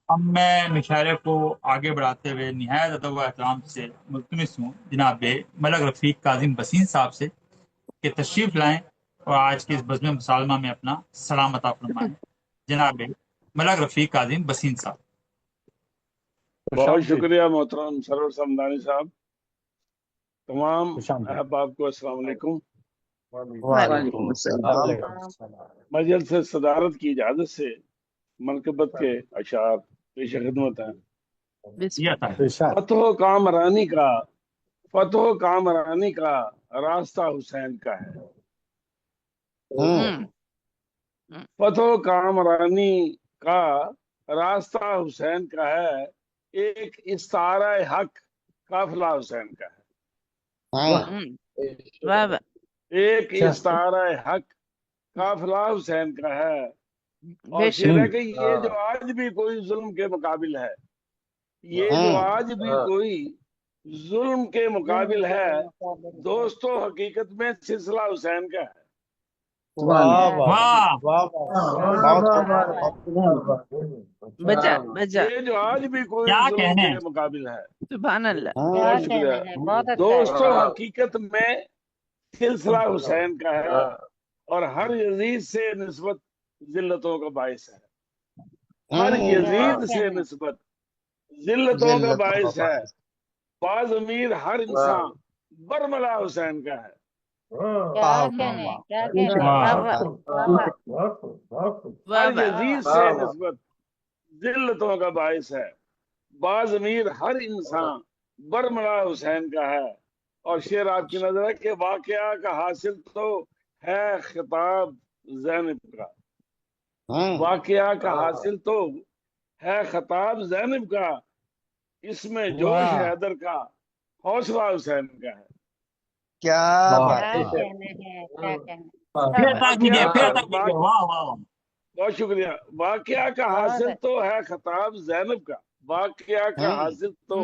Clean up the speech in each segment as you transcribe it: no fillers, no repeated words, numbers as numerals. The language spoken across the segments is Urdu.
اب میں مشاعرے کو آگے بڑھاتے ہوئے نہایت ادب و احترام سے ملتمس ہوں جناب ملک رفیق کاظم بسین صاحب سے کہ تشریف لائیں اور آج کی اس بزم مسالمہ میں اپنا سلام عطا فرمائیں۔ جناب ملک رفیق کاظم بسین صاحب۔ بہت شکریہ محترم سرور سمدانی صاحب۔ تمام احباب کو السلام علیکم۔ وعلیکم السلام۔ مجلس سے صدارت کی اجازت سے منقبت کے اشعار پیش خدمت ہیں۔ فتح و کامرانی کا راستہ حسین کا ہے۔ فتح و کامرانی کا راستہ حسین کا ہے، ایک استعارہ حق قافلہ حسین کا ہے۔ ایک استعارہ حق قافلہ حسین کا ہے، اور شعر ہے کہ یہ جو آج بھی کوئی ظلم کے مقابل ہے، یہ جو آج بھی کوئی ظلم کے مقابل ہے، دوستو حقیقت میں سلسلہ حسین کا ہے۔ یہ جو آج بھی کوئی ظلم کے مقابل ہے، سبحان اللہ۔ بہت شکریہ دوستو، حقیقت میں سلسلہ حسین کا ہے اور ہر یزید سے نسبت ذلتوں کا باعث ہے۔ ہر یزید سے نسبت ذلتوں کا باعث ہے۔ باز امیر ہر انسان برملا حسین کا ہے۔ ہر یزید سے نسبت ذلتوں کا باعث ہے۔ باز امیر ہر انسان برملا حسین کا ہے۔ اور شعر آپ کی نظر ہے کہ واقعہ کا حاصل تو ہے خطاب زینب کا۔ واقعہ کا حاصل تو ہے خطاب زینب کا، اس میں جوش حیدر کا حوصلہ حسین کا ہے۔ کیا بہت شکریہ۔ واقعہ کا حاصل تو ہے خطاب زینب کا، واقعہ کا حاصل تو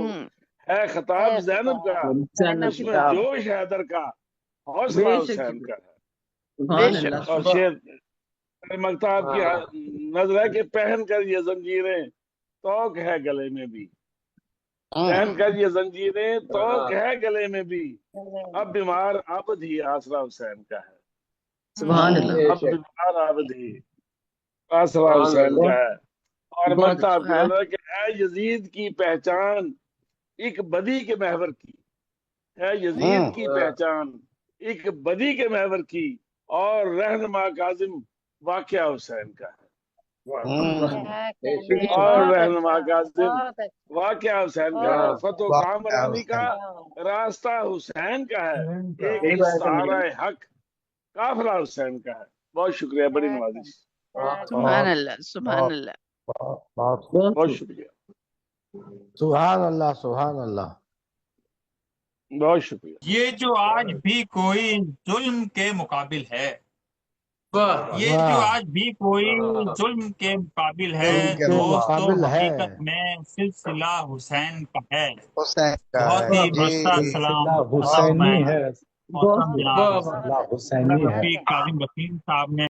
ہے خطاب زینب کا، اس میں جوش حیدر کا حوصلہ حسین کا ہے۔ اور شعر مکتاب کی نظر ہے کہ پہن کر یہ زنجیریں توق ہے گلے میں بھی، پہن کر یہ زنجیریں توق ہے گلے میں بھی، اب بیمار عابد ہی آسرا حسین کا ہے۔ سبحان اللہ۔ اب بیمار عابد ہی آسرا حسین کا ہے۔ اور مکتاب کی نظر ہے کہ اے یزید کی پہچان ایک بدی کے محور کی، ہے یزید کی پہچان ایک بدی کے محور کی، اور رہنما کاظم واقعہ حسین کا ہے۔ اور رہنما کاظم واقعہ حسین کا ہے۔ فتح و کامرانی کا راستہ حسین کا ہے، ایک استعارہ حق قافلہ حسین کا ہے۔ بہت شکریہ، بڑی نوازش۔ سبحان اللہ، سبحان اللہ، بہت شکریہ، سبحان اللہ، سبحان اللہ، بہت شکریہ۔ یہ جو آج بھی کوئی ظلم کے مقابل ہے، یہ جو آج بھی کوئی ظلم کے مقابل ہے، دوستو حقیقت میں سلسلہ حسین کا ہے۔ بہت ہی مستہ سلام حسینی ہے، محترم جناب حسینی ہے۔ رفیق کاظم بسین صاحب نے